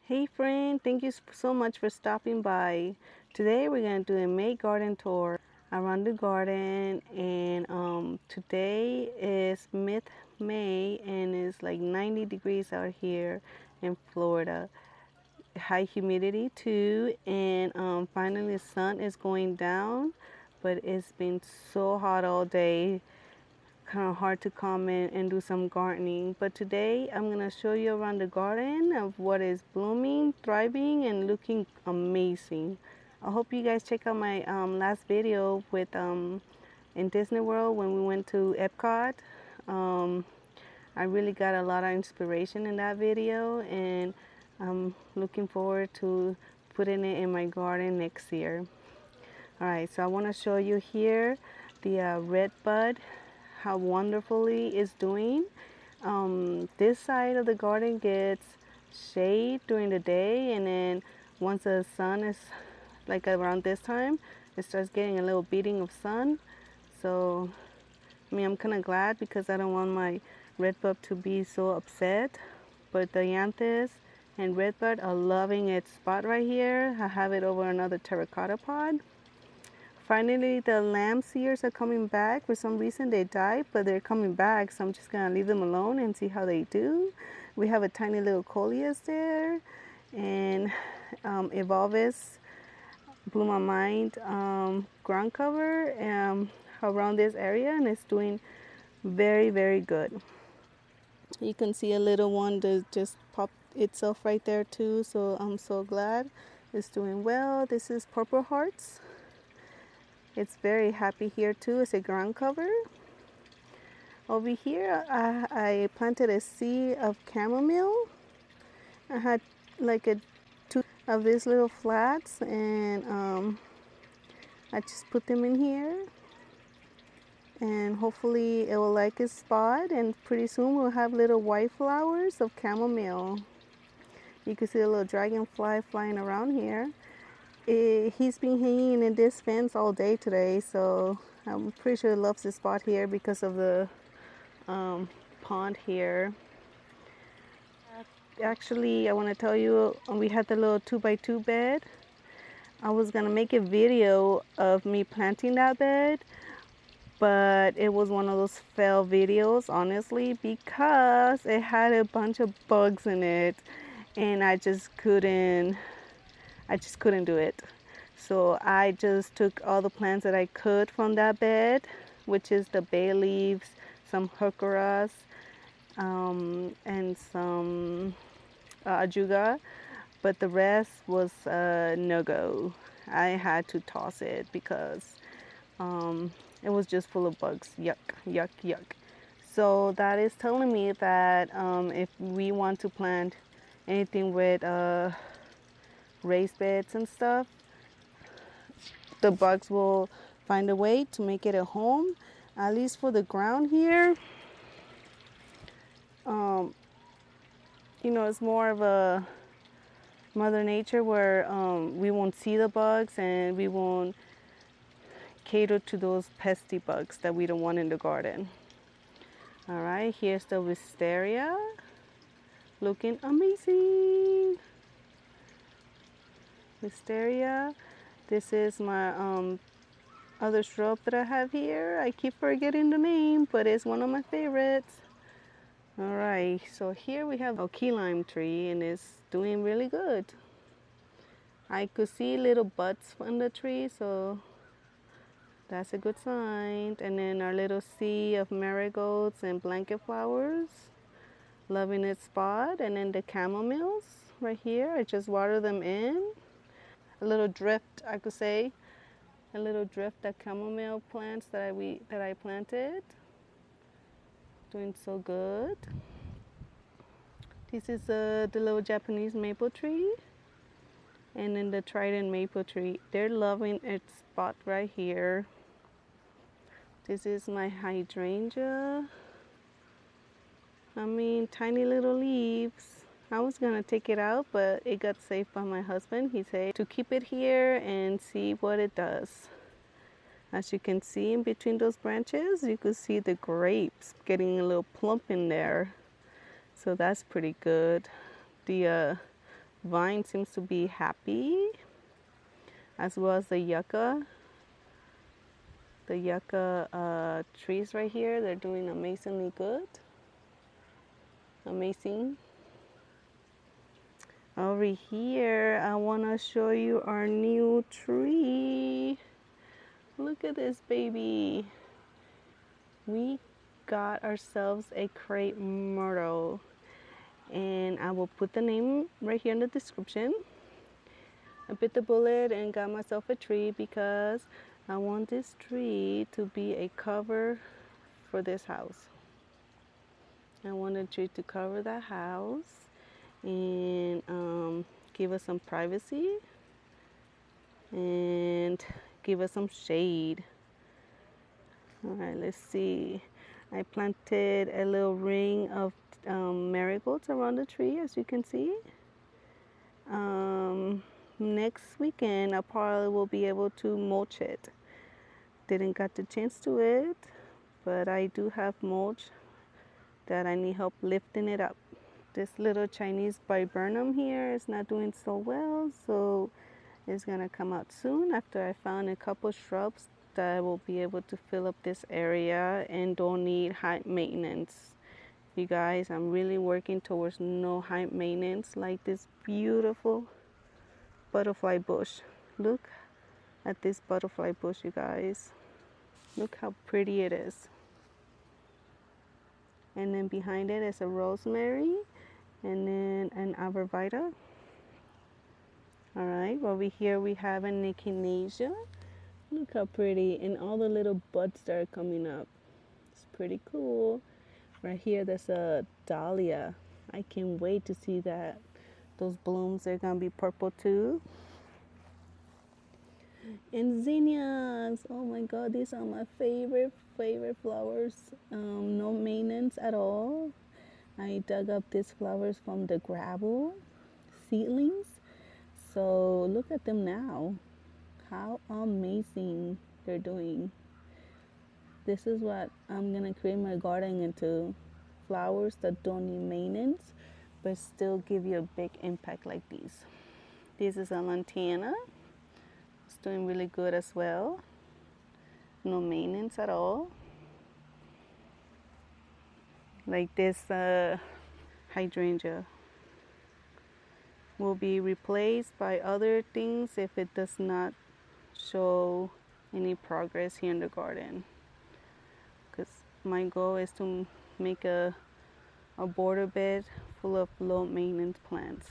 Hey friend, thank you so much for stopping by. Today we're going to do a May garden tour around the garden, and today is mid-May and it's like 90 degrees out here in Florida. High humidity too, and finally the sun is going down, but it's been so hot all day, kind of hard to come in and do some gardening. But today I'm gonna show you around the garden of what is blooming, thriving, and looking amazing. I hope you guys check out my last video with in Disney World when we went to Epcot. um, I really got a lot of inspiration in that video, and I'm looking forward to putting it in my garden next year. Alright, so I want to show you here the red bud, how wonderfully it's doing. This side of the garden gets shade during the day, and then once the sun is like around this time, it starts getting a little beating of sun. So I mean, I'm kind of glad because I don't want my redbud to be so upset. But the Yanthus and redbud are loving its spot right here. I have it over another terracotta pot. Finally, the lamb seers are coming back. For some reason they died, but they're coming back, so I'm just gonna leave them alone and see how they do. We have a tiny little coleus there, and Evolvis blew my mind. Ground cover around this area, and it's doing very, very good. You can see a little one that just popped itself right there too, so I'm so glad it's doing well. This is Purple Hearts. It's very happy here too. It's a ground cover. Over here, I planted a seed of chamomile. I had like two of these little flats, and I just put them in here. And hopefully it will like its spot, and pretty soon we'll have little white flowers of chamomile. You can see a little dragonfly flying around here. He's been hanging in this fence all day today, so I'm pretty sure he loves this spot here because of the pond here. Actually, I want to tell you, we had the little 2x2 bed. I was gonna make a video of me planting that bed, but it was one of those fail videos, honestly, because it had a bunch of bugs in it, and I just couldn't do it. So I just took all the plants that I could from that bed, which is the bay leaves, some heucheras, and some ajuga, but the rest was no-go. I had to toss it because it was just full of bugs. Yuck, yuck, yuck. So that is telling me that if we want to plant anything with raised beds and stuff, the bugs will find a way to make it a home. At least for the ground here, you know, it's more of a Mother Nature where we won't see the bugs, and we won't cater to those pesky bugs that we don't want in the garden. All right, here's the wisteria, looking amazing. Wisteria. This is my other shrub that I have here. I keep forgetting the name, but it's one of my favorites. All right, so here we have a key lime tree, and it's doing really good. I could see little buds on the tree, so that's a good sign. And then our little sea of marigolds and blanket flowers, loving its spot. And then the chamomiles right here, I just water them in. A little drift, I could say, a little drift of chamomile plants that I planted. Doing so good. This is the little Japanese maple tree, and then the trident maple tree. They're loving its spot right here. This is my hydrangea. I mean, tiny little leaves. I was gonna take it out, but it got saved by my husband. He said to keep it here and see what it does. As you can see in between those branches, you can see the grapes getting a little plump in there. So that's pretty good. The vine seems to be happy, as well as the yucca. The yucca trees right here, they're doing amazingly good. Amazing. Over here, I want to show you our new tree. Look at this baby. We got ourselves a crepe myrtle, and I will put the name right here in the description. I bit the bullet and got myself a tree because I want this tree to be a cover for this house. I want a tree to cover the house and give us some privacy and give us some shade. All right, let's see. I planted a little ring of marigolds around the tree, as you can see. Next weekend, I probably will be able to mulch it. Didn't got the chance to it, but I do have mulch that I need help lifting it up. This little Chinese viburnum here is not doing so well, so it's gonna come out soon after I found a couple shrubs that will be able to fill up this area and don't need high maintenance. You guys, I'm really working towards no high maintenance, like this beautiful butterfly bush. Look at this butterfly bush, you guys. Look how pretty it is. And then behind it is a rosemary and then an arborvitae. All right, over here we have an echinacea. Look how pretty, and all the little buds that are coming up. It's pretty cool. Right here, there's a dahlia. I can't wait to see that. Those blooms are gonna be purple too. And zinnias. Oh my God, these are my favorite flowers. No maintenance at all. I dug up these flowers from the gravel seedlings. So look at them now. How amazing they're doing. This is what I'm gonna create my garden into. Flowers that don't need maintenance, but still give you a big impact like these. This is a lantana. It's doing really good as well. No maintenance at all. Like this hydrangea will be replaced by other things if it does not show any progress here in the garden, because my goal is to make a border bed full of low maintenance plants.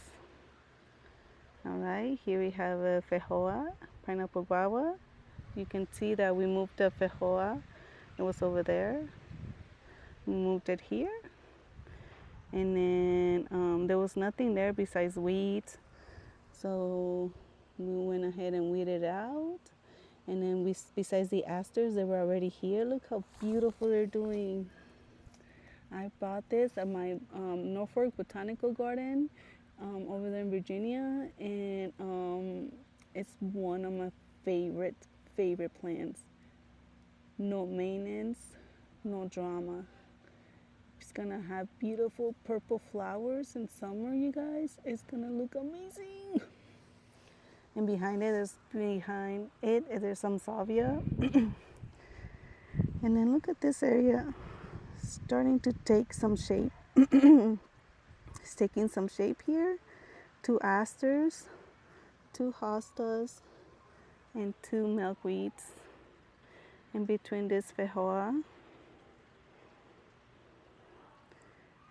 All right, here we have a feijoa, pineapple guava. You can see that we moved the feijoa. It was over there. We moved it here. And then there was nothing there besides weeds. So we went ahead and weeded out. And then besides the asters, they were already here. Look how beautiful they're doing. I bought this at my Norfolk Botanical Garden over there in Virginia, and it's one of my favorite plants. No maintenance, no drama. It's gonna have beautiful purple flowers in summer, you guys. It's gonna look amazing. And behind there's some salvia. And then look at this area, starting to take some shape. It's taking some shape here. 2 asters, 2 hostas, and 2 milkweeds in between this feijoa.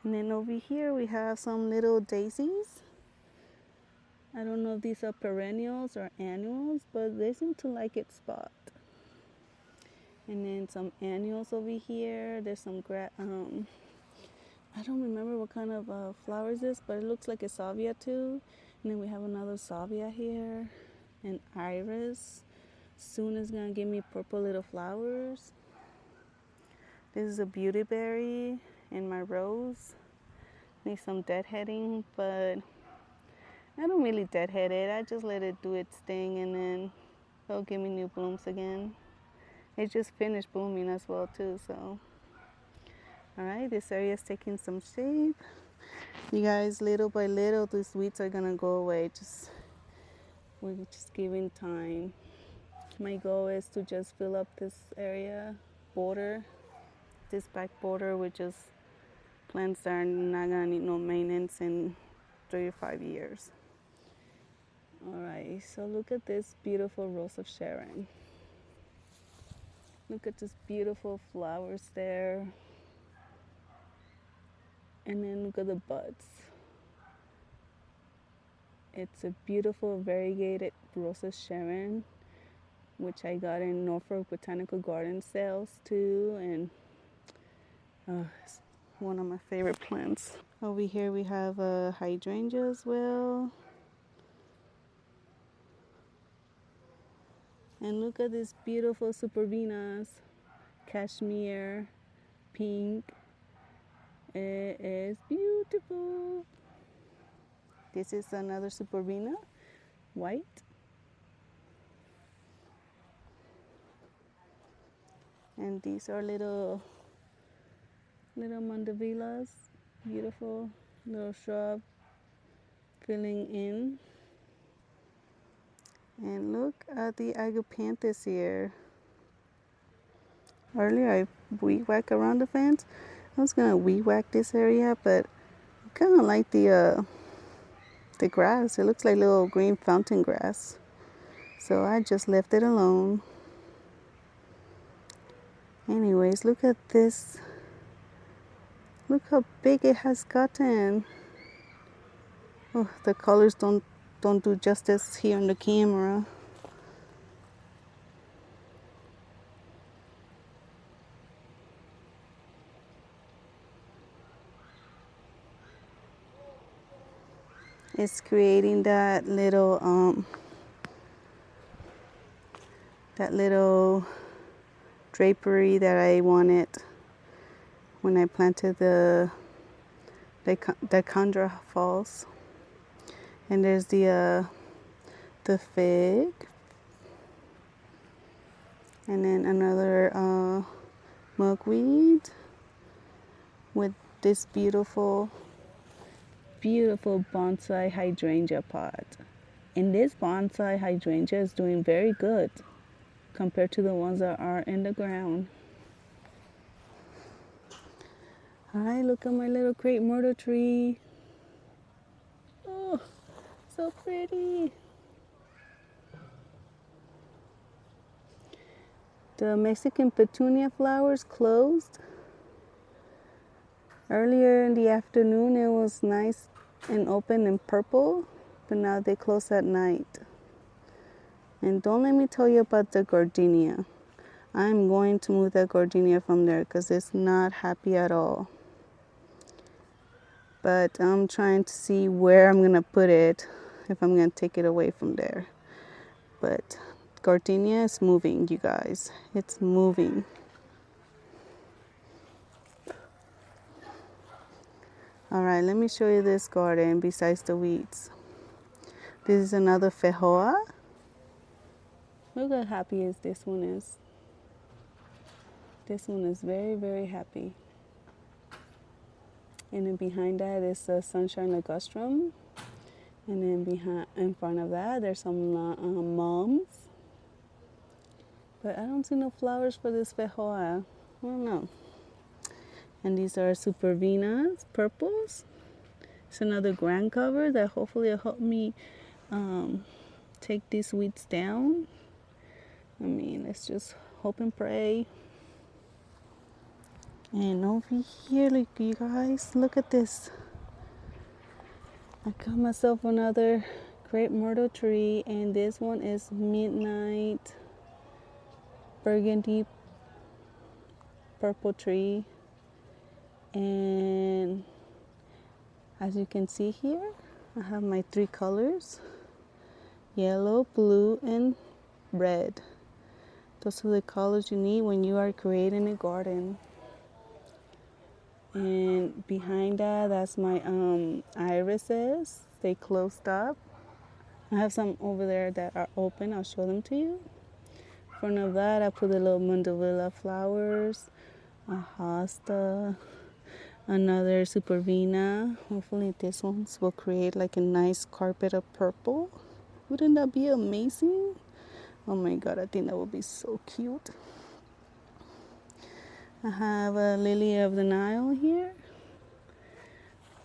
And then over here we have some little daisies. I don't know if these are perennials or annuals, but they seem to like its spot. And then some annuals over here. There's some I don't remember what kind of flowers this, but it looks like a salvia too. And then we have another salvia here, an iris. Soon it's gonna give me purple little flowers. This is a beautyberry in my rose. Need some deadheading, but I don't really deadhead it. I just let it do its thing, and then it'll give me new blooms again. It just finished blooming as well too, so. All right, this area is taking some shape. You guys, little by little, these weeds are gonna go away. We're just giving time. My goal is to just fill up this area border, this back border with just plants that are not gonna need no maintenance in 3 to 5 years. All right, so look at this beautiful Rose of Sharon. Look at this beautiful flowers there. And then look at the buds. It's a beautiful variegated Rose of Sharon, which I got in Norfolk Botanical Garden sales too, and it's one of my favorite plants. Over here we have a hydrangea as well. And look at this beautiful superbinas, cashmere, pink. It is beautiful. This is another superbina, white. And these are little mandavilas, beautiful little shrub filling in. And look at the agapanthus here. Earlier I weed whacked around the fence. I was gonna weed whack this area, but I kind of like the grass. It looks like little green fountain grass. So I just left it alone. Anyways, look at this. Look how big it has gotten. Oh, the colors don't do justice here on the camera. It's creating that little drapery that I wanted when I planted the Condra Falls. And there's the fig, and then another milkweed with this beautiful bonsai hydrangea pot. And this bonsai hydrangea is doing very good compared to the ones that are in the ground. All right, look at my little crepe myrtle tree. Oh, so pretty. The Mexican petunia flowers closed. Earlier in the afternoon it was nice and open and purple, but now they close at night. And don't let me tell you about the gardenia. I'm going to move that gardenia from there because it's not happy at all. But I'm trying to see where I'm going to put it, if I'm going to take it away from there. But gardenia is moving, you guys. It's moving. All right, let me show you this garden besides the weeds. This is another fejoa. Look how happy this one is. This one is very, very happy. And then behind that is the sunshine ligustrum. And then in front of that, there's some mums. But I don't see no flowers for this fejoa. I don't know. And these are supervinas, purples. It's another ground cover that hopefully will help me take these weeds down. I mean, let's just hope and pray. And over here, look, you guys, look at this. I got myself another crepe myrtle tree, and this one is midnight burgundy purple tree. And as you can see here, I have my 3 colors: yellow, blue, and red. Those are the colors you need when you are creating a garden. And behind that, that's my irises. They closed up. I have some over there that are open. I'll show them to you. In front of that, I put the little mandevilla flowers, a hosta, Another supervina. Hopefully this ones will create like a nice carpet of purple. Wouldn't that be amazing? Oh my god, I think that would be so cute. I have a lily of the Nile here.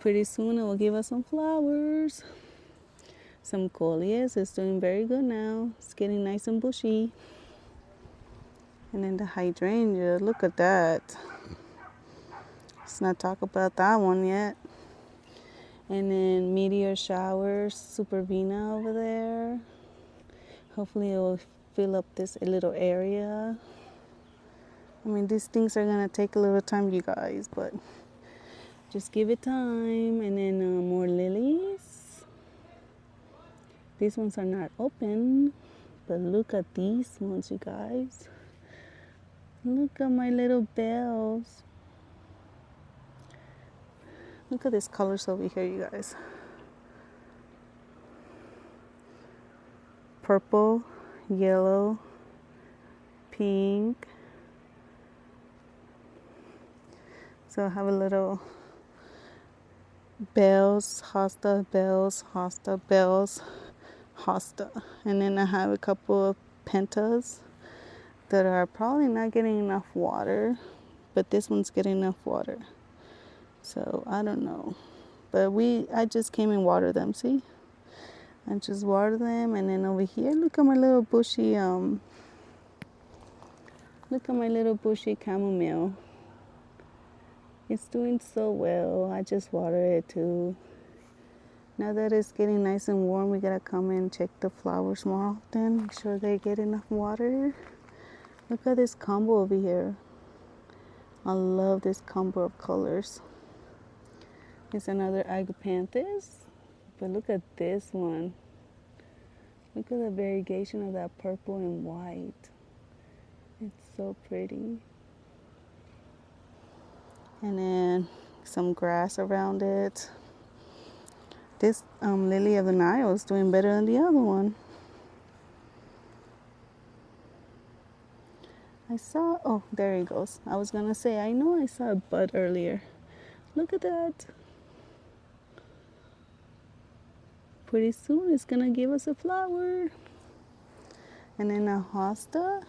Pretty soon it will give us some flowers. Some coleus is doing very good now. It's getting nice and bushy. And then the hydrangea, look at that. Let's not talk about that one yet. And then meteor showers, supervina over there. Hopefully it will fill up this little area. I mean, these things are gonna take a little time, you guys, but just give it time. And then more lilies. These ones are not open, but look at these ones, you guys. Look at my little bells. Look at these colors over here, you guys. Purple, yellow, pink. So I have a little bells, hosta, bells, hosta, bells, hosta. And then I have a couple of pentas that are probably not getting enough water, but this one's getting enough water. So I don't know. But I just came and watered them, see? I just watered them. And then over here, look at my little bushy chamomile. It's doing so well. I just watered it too. Now that it's getting nice and warm, we gotta come and check the flowers more often. Make sure they get enough water. Look at this combo over here. I love this combo of colors. It's another agapanthus, but look at this one. Look at the variegation of that purple and white. It's so pretty. And then some grass around it. This lily of the Nile is doing better than the other one. Oh, there he goes. I was gonna say, I know I saw a bud earlier. Look at that. Pretty soon it's gonna give us a flower. And then a hosta.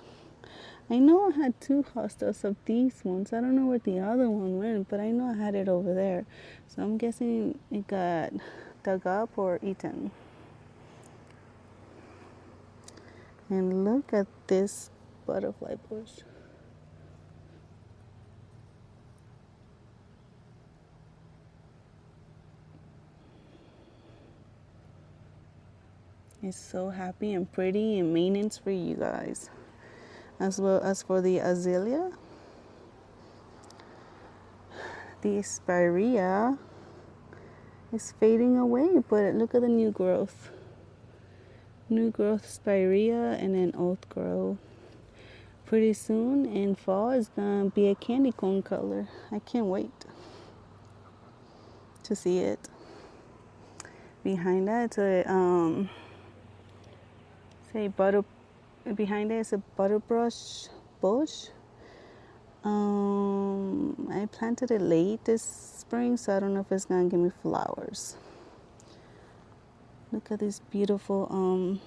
I know I had 2 hostas of these ones. I don't know where the other one went, but I know I had it over there. So I'm guessing it got dug up or eaten. And look at this butterfly bush. It's so happy and pretty and maintenance for you guys. As well as for the azalea, the spirea is fading away, but look at the new growth. New growth spirea and then old growth. Pretty soon in fall it's gonna be a candy corn color. I can't wait to see it. Behind that it's behind it is a butterbrush bush. I planted it late this spring, so I don't know if it's gonna give me flowers. Look at this beautiful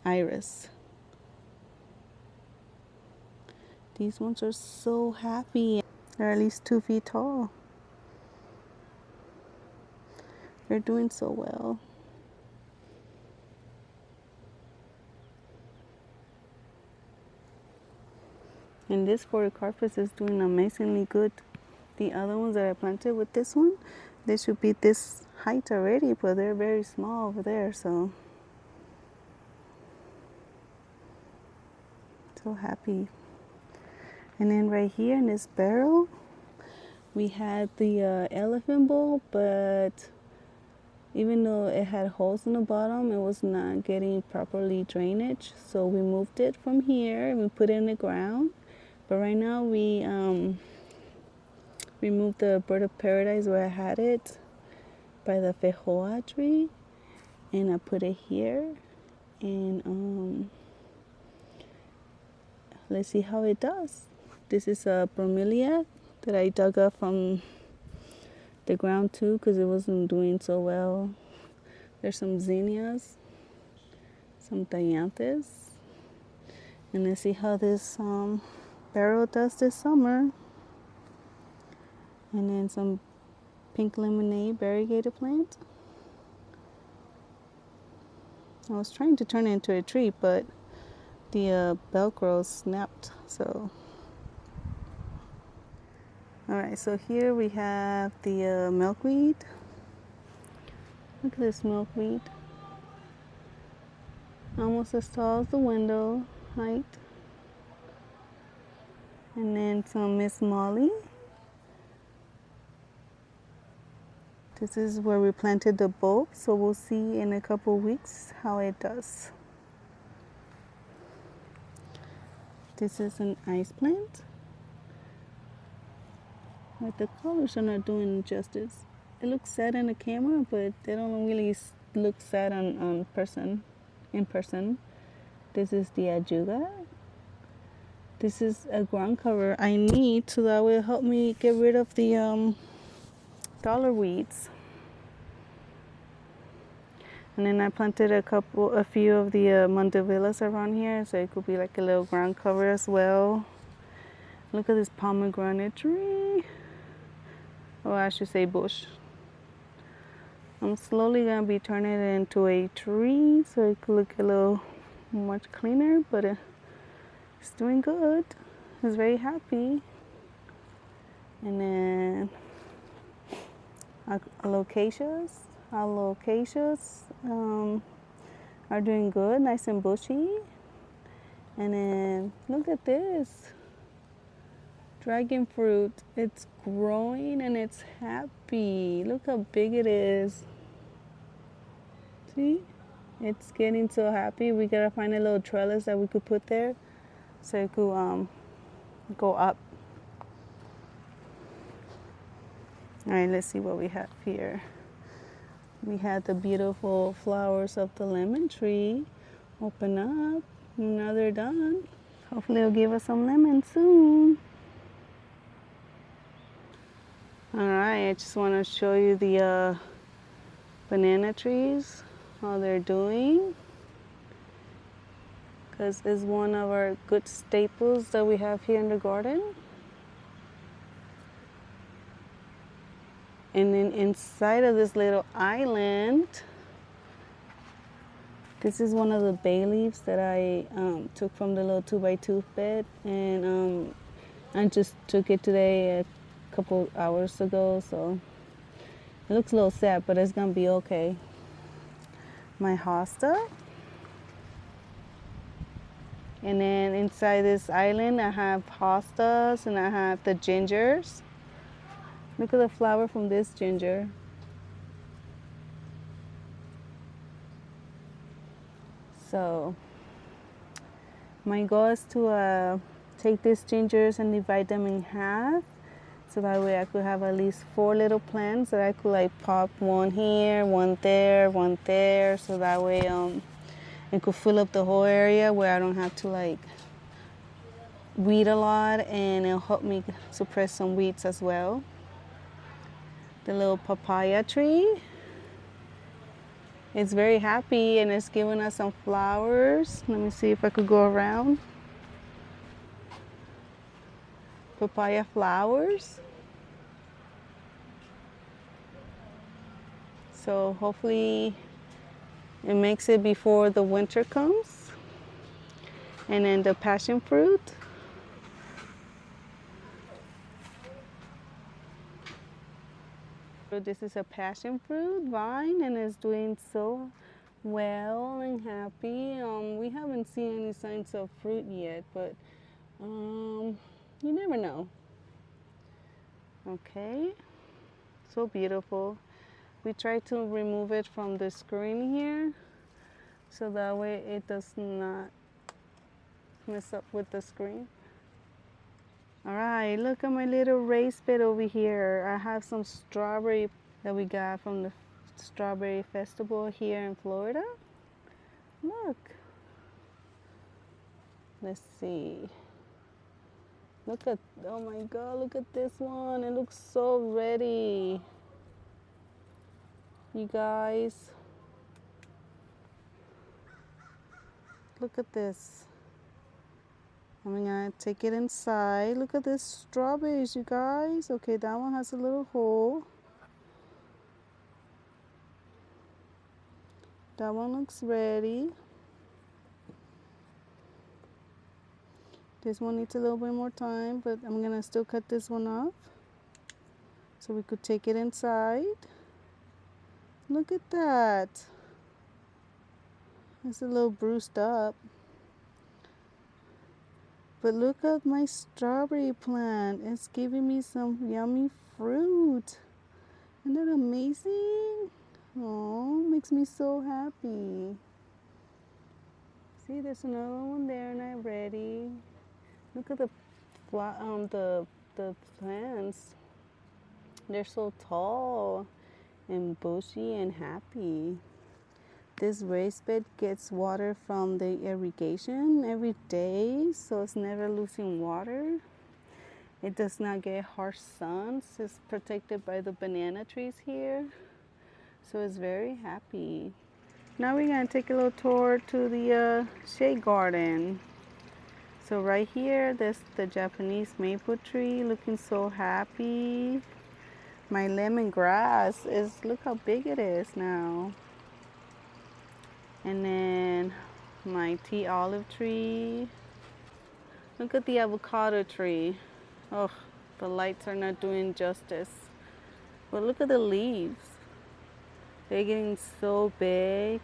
iris. These ones are so happy. They're at least 2 feet tall. They're doing so well. And this Photocarpus is doing amazingly good. The other ones that I planted with this one, they should be this height already, but they're very small over there, so happy. And then right here in this barrel, we had the elephant bowl, but even though it had holes in the bottom, it was not getting properly drainage. So we moved it from here and we put it in the ground. But right now we removed the bird of paradise where I had it by the fejoa tree, and I put it here. And let's see how it does. This is a bromelia that I dug up from the ground too because it wasn't doing so well. There's some zinnias, some dianthus, and let's see how this barrel does this summer. And then some pink lemonade variegated plant. I was trying to turn it into a tree, but the Velcro snapped, so. All right, so here we have the milkweed. Look at this milkweed. Almost as tall as the window height. And then some Miss Molly. This is where we planted the bulb, so we'll see in a couple weeks how it does. This is an ice plant. But the colors are not doing justice. It looks sad on the camera, but they don't really look sad in person. This is the ajuga. This is a ground cover I need so that will help me get rid of the dollar weeds. And then I planted a few of the mandevillas around here, so it could be like a little ground cover as well. Look at this pomegranate tree. Or I should say bush. I'm slowly gonna be turning it into a tree so it could look a little much cleaner, but it's doing good. It's very happy. And then alocasias are doing good, nice and bushy. And then look at this. Dragon fruit, it's growing and it's happy. Look how big it is. See? It's getting so happy. We gotta find a little trellis that we could put there so it could go up. All right, let's see what we have here. We had the beautiful flowers of the lemon tree open up. Now they're done. Hopefully it'll give us some lemons soon. All right, I just want to show you the banana trees, how they're doing, because it's one of our good staples that we have here in the garden. And then inside of this little island, this is one of the bay leaves that I took from the little 2x2 bed, and I just took it today couple hours ago, so it looks a little sad, but it's gonna be okay. My hosta, and then inside this island I have hostas and I have the gingers. Look at the flower from this ginger. So my goal is to take these gingers and divide them in half. So that way I could have at least 4 little plants that I could like pop one here, one there, so that way it could fill up the whole area where I don't have to like weed a lot, and it'll help me suppress some weeds as well. The little papaya tree, it's very happy and it's giving us some flowers. Let me see if I could go around. Papaya flowers. So hopefully it makes it before the winter comes. And then the passion fruit. This is a passion fruit vine and it's doing so well and happy. We haven't seen any signs of fruit yet, but you never know. Okay, so beautiful. We try to remove it from the screen here so that way it does not mess up with the screen. All right, look at my little raised bed over here. I have some strawberry that we got from the strawberry festival here in Florida. Look. Let's see. Look at, oh my God, look at this one. It looks so ready. you guys. Look at this. I'm gonna take it inside. Look at this strawberries, you guys. Okay, that one has a little hole. That one looks ready. This one needs a little bit more time, but I'm gonna still cut this one off so we could take it inside. Look at that. It's a little bruised up. But look at my strawberry plant. It's giving me some yummy fruit. Isn't that amazing? Oh, makes me so happy. See, there's another one there, not ready. Look at the plants. They're so tall and bushy and happy. This raised bed gets water from the irrigation every day, so it's never losing water. It does not get harsh sun. It's protected by the banana trees here, so it's very happy. Now we're gonna take a little tour to the shade garden. So right here, there's the Japanese maple tree looking so happy. My lemongrass is, look how big it is now. And then my tea olive tree. Look at the avocado tree. Oh, the lights are not doing justice. But look at the leaves. They're getting so big.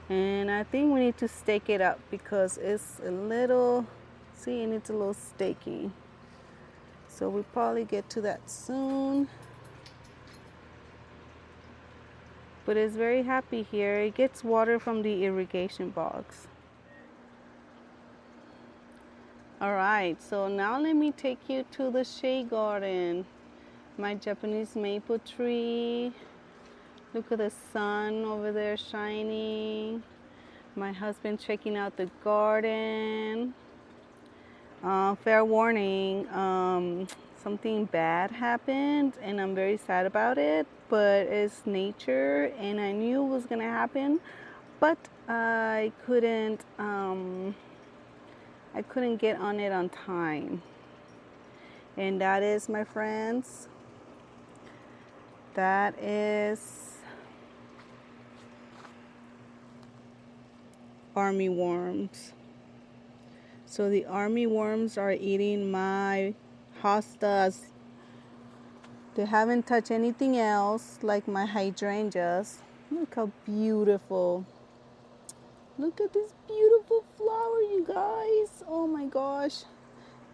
And I think we need to stake it up because it's a little, see, it needs a little staking. So we'll probably get to that soon. But it's very happy here. It gets water from the irrigation box. All right, so now let me take you to the shade garden. My Japanese maple tree. Look at the sun over there shining. My husband checking out the garden. Fair warning, something bad happened and I'm very sad about it, but it's nature and I knew it was gonna happen, but I couldn't get on it on time. And that is, my friends, that is army worms. So the army worms are eating my hostas. They haven't touched anything else, like my hydrangeas. Look how beautiful. Look at this beautiful flower, you guys. Oh my gosh.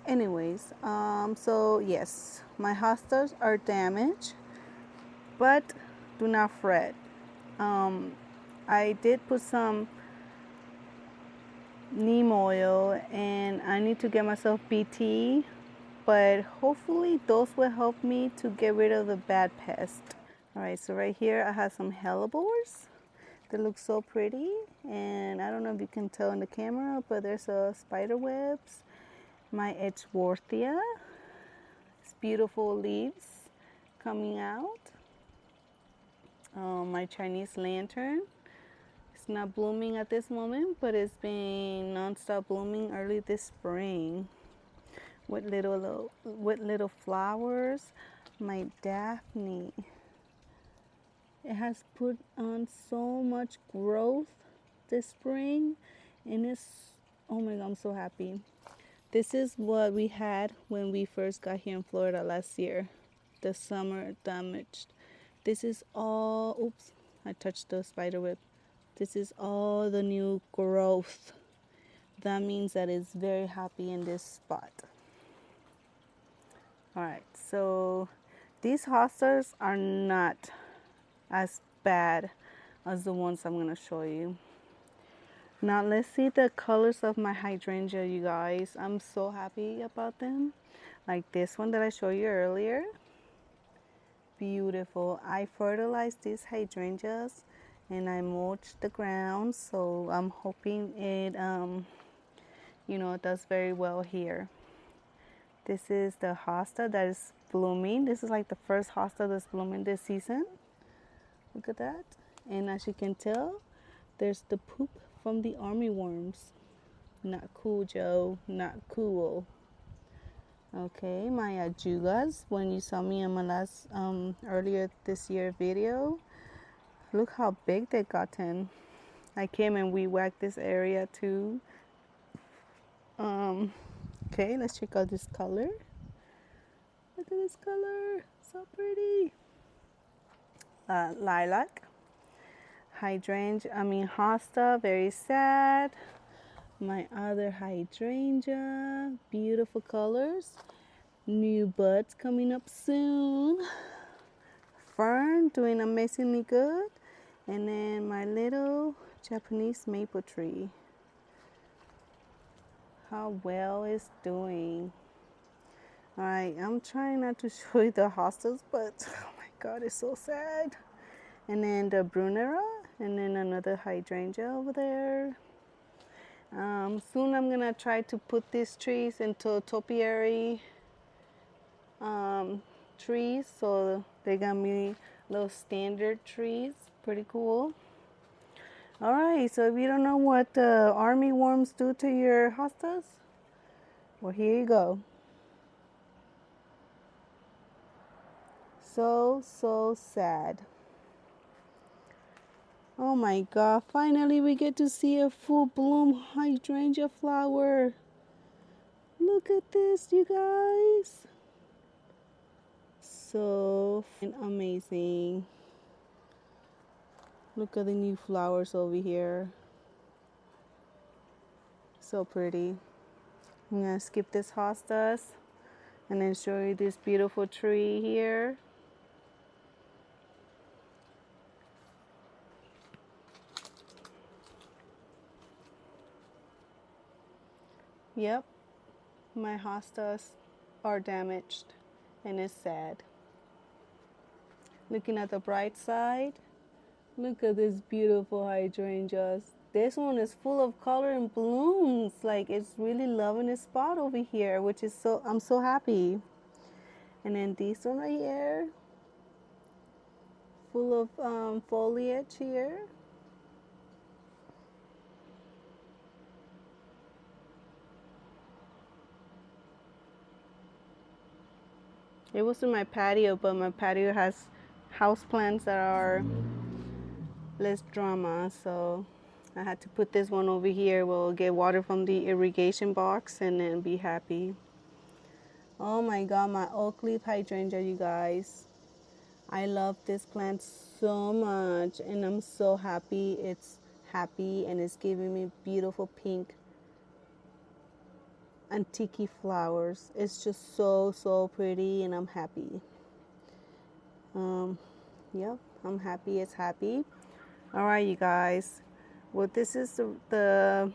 Anyways, so yes, my hostas are damaged, but do not fret. I did put some neem oil and I need to get myself BT, but hopefully those will help me to get rid of the bad pest. All right, so right here I have some hellebores. They look so pretty, and I don't know if you can tell in the camera, but there's a spider webs. My Edgeworthia, it's beautiful leaves coming out. My Chinese lantern. It's not blooming at this moment, but it's been non-stop blooming early this spring with little flowers. My Daphne, it has put on so much growth this spring, and it's, oh my god, I'm so happy. This is what we had when we first got here in Florida last year. The summer damaged. This is all, oops, I touched the spider web. This is all the new growth. That means that it's very happy in this spot. All right, so these hostas are not as bad as the ones I'm gonna show you. Now let's see the colors of my hydrangea, you guys. I'm so happy about them. Like this one that I showed you earlier. Beautiful. I fertilized these hydrangeas and I mulched the ground, so I'm hoping it it does very well here. This is the hosta that is blooming. This is like the first hosta that's blooming this season. Look at that. And as you can tell, there's the poop from the army worms. Not cool, Joe. Not cool. Okay, my ajugas. When you saw me in my last earlier this year video, look how big they gotten. I came and we whacked this area too. Okay, let's check out this color. Look at this color, so pretty. Lilac, hydrangea, hosta, very sad. My other hydrangea, beautiful colors. New buds coming up soon. Fern doing amazingly good. And then my little Japanese maple tree. How well it's doing. Alright, I'm trying not to show you the hostas, but oh my god, it's so sad. And then the brunera, and then another hydrangea over there. Soon I'm gonna try to put these trees into topiary trees, so they're gonna be little standard trees. Pretty cool. Alright, so if you don't know what the army worms do to your hostas, well, here you go. So sad. Oh my god, finally we get to see a full bloom hydrangea flower. Look at this, you guys. So amazing. Look at the new flowers over here. So pretty. I'm gonna skip this hostas and then show you this beautiful tree here. Yep, my hostas are damaged and it's sad. Looking at the bright side, look at this beautiful hydrangeas. This one is full of color and blooms. Like, it's really loving its spot over here, which is I'm so happy. And then this one right here, full of foliage here. It was in my patio, but my patio has houseplants that are less drama, so I had to put this one over here. We'll get water from the irrigation box and then be happy. Oh my god, my oak leaf hydrangea, you guys. I love this plant so much and I'm so happy it's happy and it's giving me beautiful pink antique flowers. It's just so pretty and I'm happy. Yep, I'm happy it's happy. All right, you guys. Well, this is the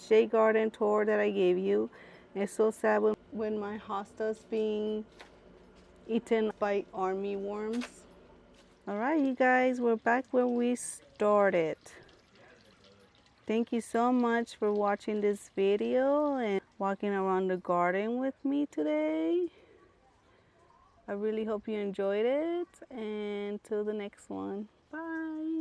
shade garden tour that I gave you. It's so sad when my hosta's being eaten by army worms. All right, you guys, we're back where we started. Thank you so much for watching this video and walking around the garden with me today. I really hope you enjoyed it, and till the next one, bye.